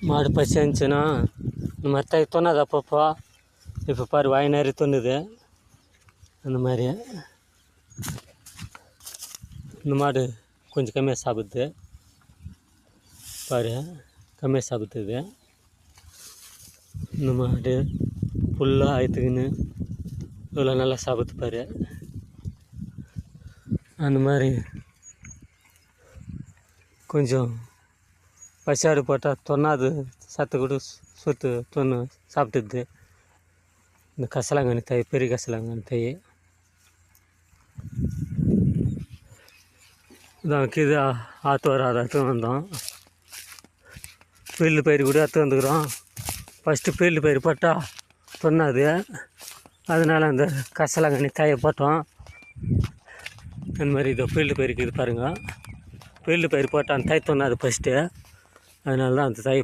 மாடு பசி இருந்துச்சுன்னா இந்த மாதிரி தை தோணாது அப்பப்போ. இப்போ பாரு வாய் நிறைய தோணுது. அந்த மாதிரி இந்த மாடு கொஞ்சம் கம்மியாக சாப்பிடுது பாரு, கம்மியாக சாப்பிடுது. இந்த மாடு ஃபுல்லாக ஆயிடுத்துக்குன்னு இவ்வளோ நல்லா சாப்பிடுது பாரு. அந்த மாதிரி கொஞ்சம் பசியாடு போட்டால் தொண்ணாது சத்து கூட சொத்து தொன்று சாப்பிட்டுது. இந்த கசலாங்கண்ணி தை, பெரிய கசலாங்கண்ணி தை இதான் கீது ஆற்று வராது அறுத்து வந்தோம். பீல்டு பயிர் கூட அறுத்து வந்துக்கிறோம். ஃபஸ்ட்டு பீல்டு பயிர் போட்டால் தொண்ணாது, அதனால் அந்த கசலாங்கண்ணி தையை போட்டோம். அந்த மாதிரி இதோ ஃபீல்டு பயிருக்கு இது பாருங்கள். ஃபீல்டு பயிர் போட்டால் அந்த தை தொண்ணாது ஃபஸ்ட்டு, அதனால தான் அந்த தை